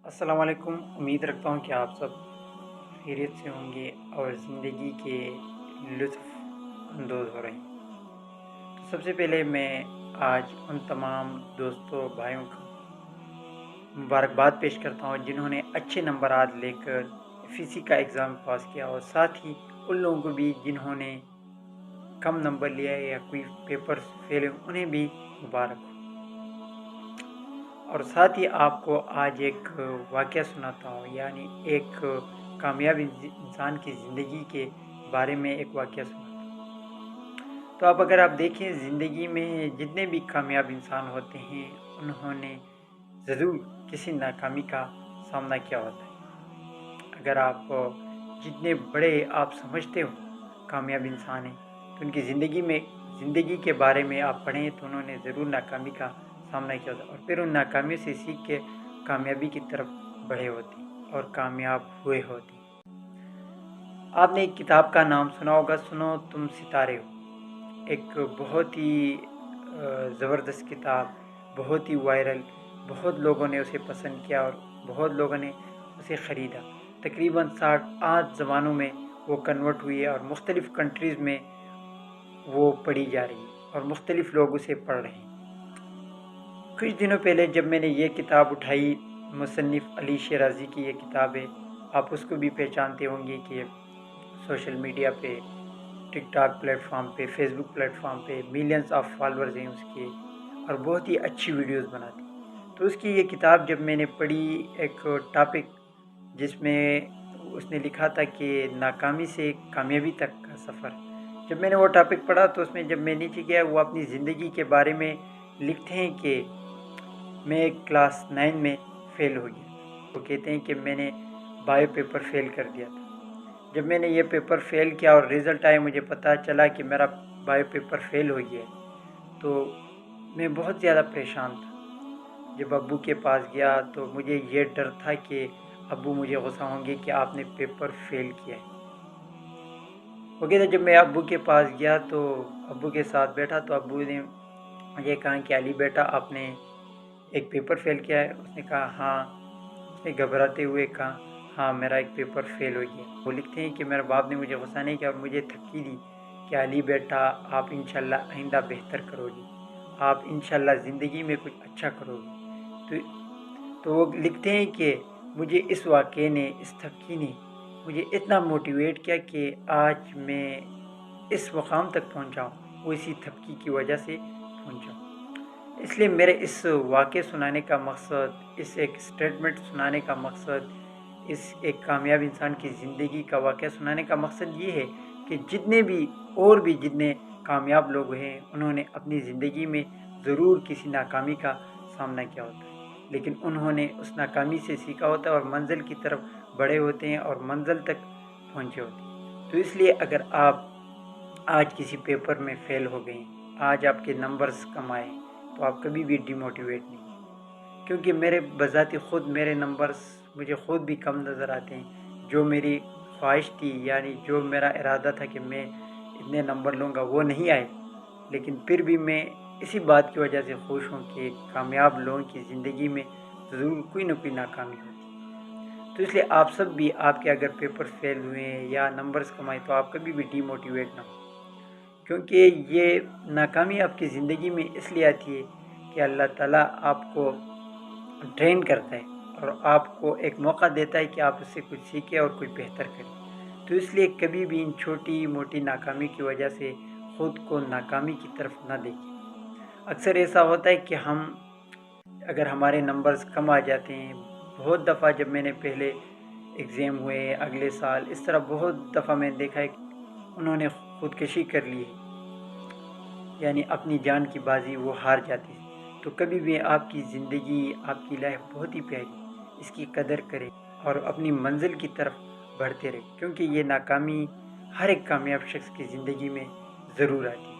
अस्सलाम वालेकुम। उम्मीद रखता हूँ कि आप सब खैरियत से होंगे और ज़िंदगी के लुत्फ़ अंदोज़ हो रहे हैं। तो सबसे पहले मैं आज उन तमाम दोस्तों भाइयों को मुबारकबाद पेश करता हूँ जिन्होंने अच्छे नंबरात लेकर एफईसी का एग्ज़ाम पास किया, और साथ ही उन लोगों को भी जिन्होंने कम नंबर लिया है या कोई पेपर फेल हुए, उन्हें भी मुबारक हो। और साथ ही आपको आज एक वाक़या सुनाता हूँ, यानी एक कामयाब इंसान की ज़िंदगी के बारे में एक वाक़या सुनाता हूँ। तो अगर आप देखें, ज़िंदगी में जितने भी कामयाब इंसान होते हैं उन्होंने ज़रूर किसी नाकामी का सामना किया होता है। अगर आप जितने बड़े आप समझते हो कामयाब इंसान हैं, तो उनकी ज़िंदगी के बारे में आप पढ़ें तो उन्होंने ज़रूर नाकामी का सामना किया होता, और फिर उन नाकामियों से सीख के कामयाबी की तरफ बढ़े होते और कामयाब हुए होते। आपने एक किताब का नाम सुना होगा, सुनो तुम सितारे हो। एक बहुत ही ज़बरदस्त किताब, बहुत ही वायरल, बहुत लोगों ने उसे पसंद किया और बहुत लोगों ने उसे ख़रीदा। तकरीबन 7-8 ज़बानों में वो कन्वर्ट हुई है और मुख्तलिफ़ कंट्रीज़ में वो पढ़ी जा रही है और मुख्तलिफ़ लोग उसे पढ़ रहे हैं। कुछ दिनों पहले जब मैंने ये किताब उठाई, मुसन्निफ़ अली शिराज़ी की ये किताब है। आप उसको भी पहचानते होंगे कि सोशल मीडिया पे, टिकटॉक प्लेटफॉर्म पे, फेसबुक प्लेटफॉर्म पे मिलियंस ऑफ फॉलोअर्स हैं उसके, और बहुत ही अच्छी वीडियोस बनाती। तो उसकी ये किताब जब मैंने पढ़ी, एक टॉपिक जिसमें उसने लिखा था कि नाकामी से कामयाबी तक का सफ़र। जब मैंने वो टॉपिक पढ़ा तो उसमें जब मैं नीचे गया, वो अपनी ज़िंदगी के बारे में लिखते हैं कि मैं क्लास 9 में फ़ेल हो गया। वो कहते हैं कि मैंने बायो पेपर फ़ेल कर दिया था। जब मैंने ये पेपर फ़ेल किया और रिज़ल्ट आया, मुझे पता चला कि मेरा बायो पेपर फ़ेल हो गया है, तो मैं बहुत ज़्यादा परेशान था। जब अब्बू के पास गया तो मुझे ये डर था कि अब्बू मुझे गुस्सा होंगे कि आपने पेपर फ़ेल किया है। वो कहते जब मैं अब्बू के पास गया तो अब्बू के साथ बैठा तो अब्बू ने मुझे कहा कि अली बेटा, आपने एक पेपर फ़ेल किया है। उसने कहा हाँ। उसने घबराते हुए कहा हाँ, मेरा एक पेपर फ़ेल हो गया। वो लिखते हैं कि मेरे बाप ने मुझे गुस्सा नहीं किया और मुझे धमकी दी कि अली बेटा, आप इंशाल्लाह आइंदा बेहतर करोगे, आप इंशाल्लाह ज़िंदगी में कुछ अच्छा करोगे। तो वो लिखते हैं कि मुझे इस वाक़े ने, इस धमकी ने मुझे इतना मोटिवेट किया कि आज मैं इस मुकाम तक पहुंचा हूँ, वो इसी धमकी की वजह से पहुंचा हूँ। इसलिए मेरे इस वाक़े सुनाने का मकसद, इस एक स्टेटमेंट सुनाने का मकसद, इस एक कामयाब इंसान की ज़िंदगी का वाक़या सुनाने का मकसद ये है कि जितने कामयाब लोग हैं, उन्होंने अपनी ज़िंदगी में ज़रूर किसी नाकामी का सामना किया होता है, लेकिन उन्होंने उस नाकामी से सीखा होता है और मंजिल की तरफ बढ़े होते हैं और मंजिल तक पहुँचे होते हैं। तो इसलिए अगर आप आज किसी पेपर में फ़ेल हो गए, आज आपके नंबर्स कम आए, तो आप कभी भी डिमोटिवेट नहीं, क्योंकि मेरे बज़ाती ख़ुद मेरे नंबर्स मुझे ख़ुद भी कम नज़र आते हैं। जो मेरी ख्वाहिश थी, यानी जो मेरा इरादा था कि मैं इतने नंबर लूँगा, वो नहीं आए, लेकिन फिर भी मैं इसी बात की वजह से खुश हूँ कि कामयाब लोगों की ज़िंदगी में ज़रूर कोई ना कोई नाकामी होती है। तो इसलिए आप सब भी, आपके अगर पेपर फ़ेल हुए हैं या नंबर्स कम आए, तो आप कभी भी डिमोटिवेट ना हो, क्योंकि ये नाकामी आपकी ज़िंदगी में इसलिए आती है कि अल्लाह ताला आपको ट्रेन करता है और आपको एक मौका देता है कि आप उससे कुछ सीखें और कुछ बेहतर करें। तो इसलिए कभी भी इन छोटी मोटी नाकामी की वजह से ख़ुद को नाकामी की तरफ ना देखें। अक्सर ऐसा होता है कि हम, अगर हमारे नंबर्स कम आ जाते हैं, बहुत दफ़ा जब मैंने पहले एग्ज़ाम हुए अगले साल, इस तरह बहुत दफ़ा मैंने देखा है कि उन्होंने ख़ुदकशी कर ली है, यानी अपनी जान की बाजी वो हार जाती है। तो कभी भी आपकी ज़िंदगी, आपकी लाइफ बहुत ही प्यारी, इसकी कदर करें और अपनी मंजिल की तरफ बढ़ते रहें, क्योंकि ये नाकामी हर एक कामयाब शख्स की ज़िंदगी में ज़रूर आती है।